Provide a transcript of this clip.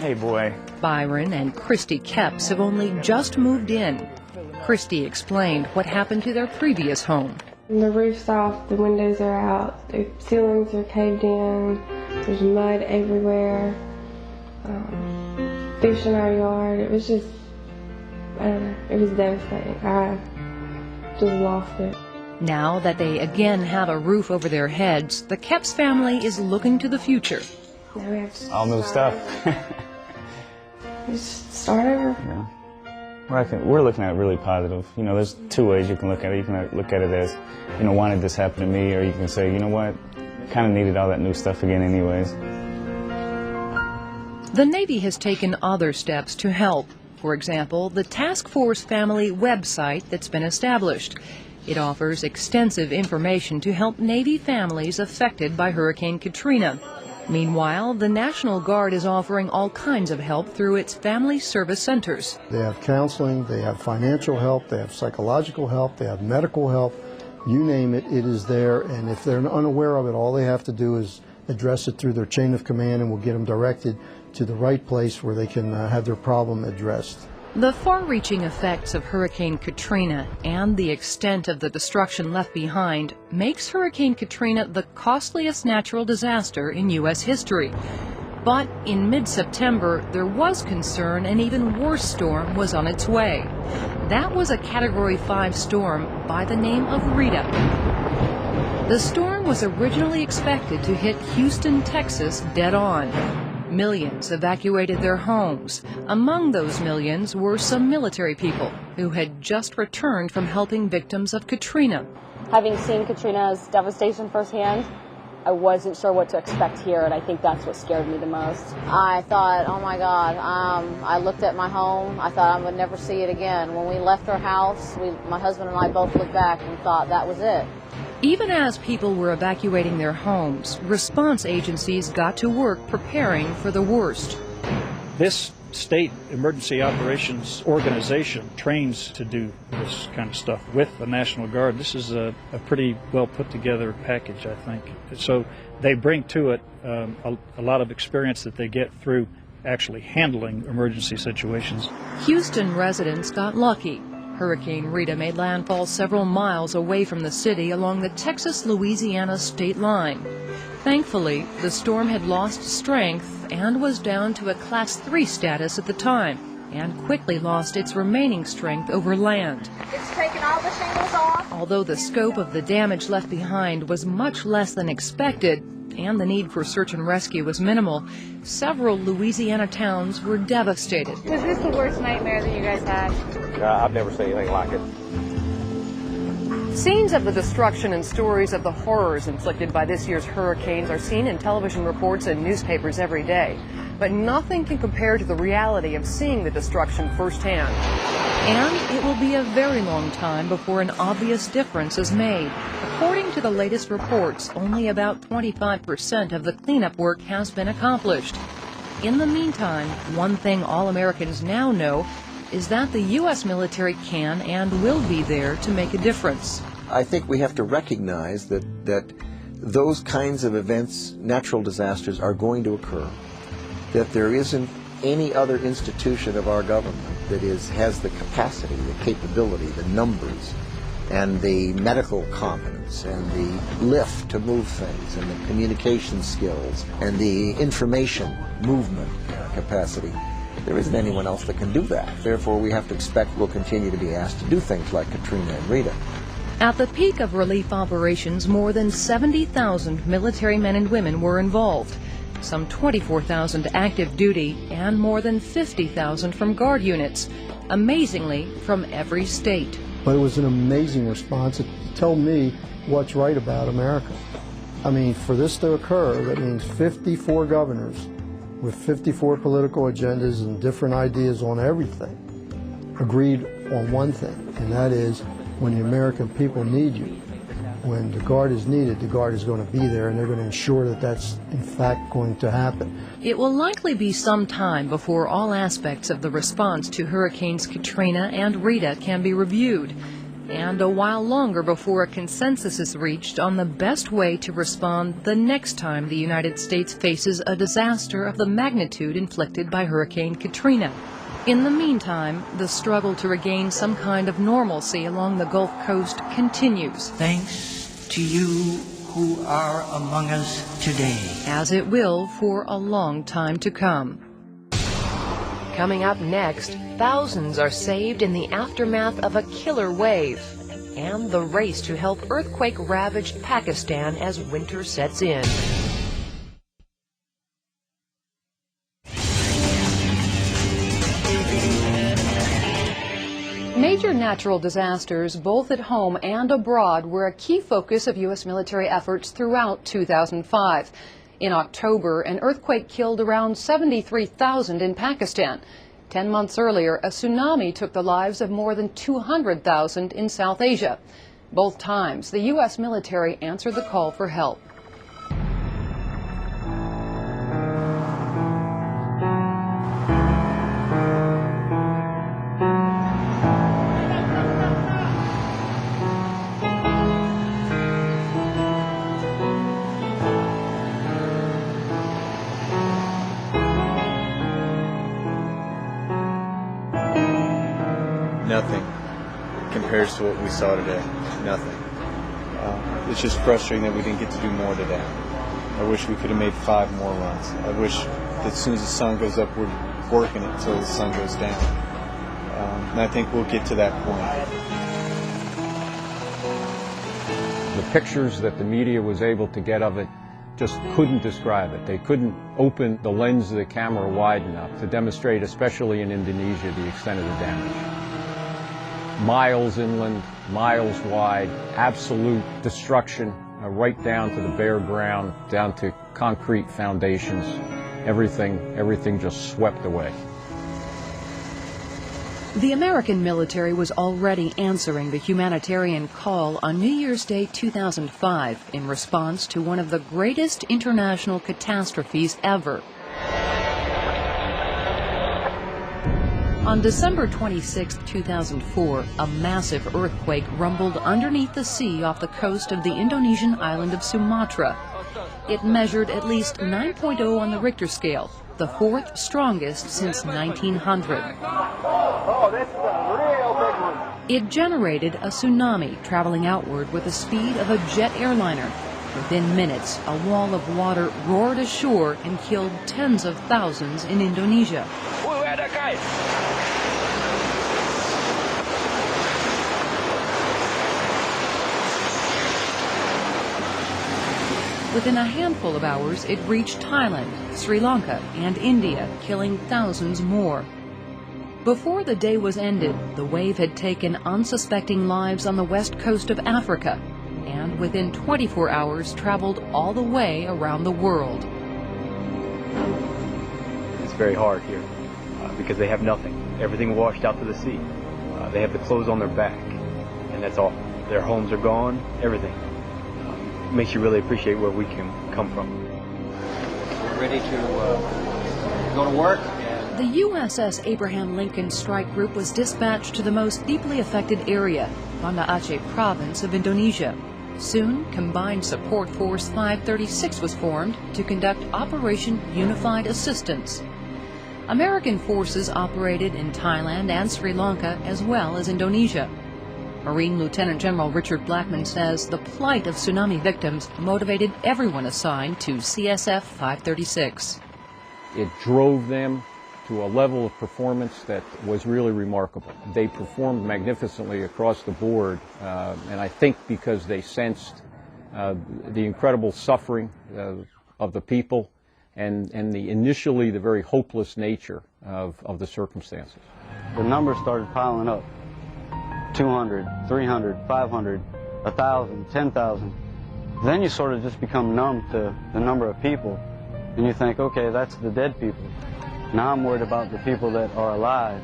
Hey, boy. Byron and Christy Kepps have only just moved in. Christy explained what happened to their previous home. The roof's off, the windows are out, the ceilings are caved in, there's mud everywhere, fish in our yard. It was just, I don't know, it was devastating. I just lost it. Now that they again have a roof over their heads, the Kepps family is looking to the future. Now we have to All new stuff. just start over. Yeah. We're looking at it really positive. You know, there's two ways you can look at it. You can look at it as, you know, why did this happen to me? Or you can say, you know what, kind of needed all that new stuff again anyways. The Navy has taken other steps to help. For example, the Task Force Family website that's been established. It offers extensive information to help Navy families affected by Hurricane Katrina. Meanwhile, the National Guard is offering all kinds of help through its family service centers. They have counseling, they have financial help, they have psychological help, they have medical help. You name it, it is there. And if they're unaware of it, all they have to do is address it through their chain of command, and we'll get them directed to the right place where they can have their problem addressed. The far-reaching effects of Hurricane Katrina and the extent of the destruction left behind makes Hurricane Katrina the costliest natural disaster in U.S. history. But in mid-September, there was concern an even worse storm was on its way. That was a Category 5 storm by the name of Rita. The storm was originally expected to hit Houston, Texas, dead on. Millions evacuated their homes. Among those millions were some military people who had just returned from helping victims of Katrina. Having seen Katrina's devastation firsthand, I wasn't sure what to expect here, and I think that's what scared me the most. I thought, oh my God, I looked at my home, I thought I would never see it again. When we left our house, my husband and I both looked back and thought that was it. Even as people were evacuating their homes, response agencies got to work preparing for the worst. This state emergency operations organization trains to do this kind of stuff with the National Guard. This is a pretty well put together package, I think. So they bring to it a lot of experience that they get through actually handling emergency situations. Houston residents got lucky. Hurricane Rita made landfall several miles away from the city along the Texas-Louisiana state line. Thankfully, the storm had lost strength and was down to a Class 3 status at the time, and quickly lost its remaining strength over land. It's taken all the shingles off. Although the scope of the damage left behind was much less than expected, and the need for search and rescue was minimal, several Louisiana towns were devastated. Was this the worst nightmare that you guys had? I've never seen anything like it. Scenes of the destruction and stories of the horrors inflicted by this year's hurricanes are seen in television reports and newspapers every day. But nothing can compare to the reality of seeing the destruction firsthand. And it will be a very long time before an obvious difference is made. According to the latest reports, only about 25% of the cleanup work has been accomplished. In the meantime, one thing all Americans now know is that the U.S. military can and will be there to make a difference. I think we have to recognize that those kinds of events, natural disasters, are going to occur, that there isn't any other institution of our government that has the capacity, the capability, the numbers, and the medical competence, and the lift to move things, and the communication skills, and the information movement capacity. There isn't anyone else that can do that. Therefore, we have to expect we'll continue to be asked to do things like Katrina and Rita. At the peak of relief operations, more than 70,000 military men and women were involved, some 24,000 active duty, and more than 50,000 from Guard units, amazingly from every state. But it was an amazing response. It told me what's right about America. I mean, for this to occur, that means 54 governors with 54 political agendas and different ideas on everything agreed on one thing, and that is when the American people need you, when the Guard is needed, the Guard is going to be there, and they're going to ensure that that's in fact going to happen. It will likely be some time before all aspects of the response to Hurricanes Katrina and Rita can be reviewed. and a while longer before a consensus is reached on the best way to respond the next time the United States faces a disaster of the magnitude inflicted by Hurricane Katrina. In the meantime, the struggle to regain some kind of normalcy along the Gulf Coast continues. Thanks to you who are among us today. As it will for a long time to come. Coming up next, thousands are saved in the aftermath of a killer wave, and the race to help earthquake-ravaged Pakistan as winter sets in. Major natural disasters, both at home and abroad, were a key focus of U.S. military efforts throughout 2005. In October, an earthquake killed around 73,000 in Pakistan. 10 months earlier, a tsunami took the lives of more than 200,000 in South Asia. Both times, the U.S. military answered the call for help. Nothing compares to what we saw today. Nothing. It's just frustrating that we didn't get to do more today. I wish we could have made 5 more runs. I wish that as soon as the sun goes up, we're working it until the sun goes down. And I think we'll get to that point. The pictures that the media was able to get of it just couldn't describe it. They couldn't open the lens of the camera wide enough to demonstrate, especially in Indonesia, the extent of the damage. Miles inland, miles wide, absolute destruction, right down to the bare ground, down to concrete foundations. Everything just swept away. The American military was already answering the humanitarian call on New Year's Day 2005 in response to one of the greatest international catastrophes ever. On December 26, 2004, a massive earthquake rumbled underneath the sea off the coast of the Indonesian island of Sumatra. It measured at least 9.0 on the Richter scale, the 4th strongest since 1900. It generated a tsunami traveling outward with the speed of a jet airliner. Within minutes, a wall of water roared ashore and killed tens of thousands in Indonesia. Within a handful of hours, it reached Thailand, Sri Lanka, and India, killing thousands more. Before the day was ended, the wave had taken unsuspecting lives on the west coast of Africa, and within 24 hours traveled all the way around the world. It's very hard here because they have nothing. Everything washed out to the sea. They have the clothes on their back, and that's all. Their homes are gone, everything. Makes you really appreciate where we can come from. We're ready to go to work. The USS Abraham Lincoln Strike Group was dispatched to the most deeply affected area, Banda Aceh province of Indonesia. Soon, Combined Support Force 536 was formed to conduct Operation Unified Assistance. American forces operated in Thailand and Sri Lanka as well as Indonesia. Marine Lieutenant General Richard Blackman says the plight of tsunami victims motivated everyone assigned to CSF 536. It drove them to a level of performance that was really remarkable. They performed magnificently across the board, and I think because they sensed the incredible suffering of the people and initially the very hopeless nature of the circumstances. The numbers started piling up. 200, 300, 500, 1,000, 10,000. Then you sort of just become numb to the number of people, and you think, okay, that's the dead people. Now I'm worried about the people that are alive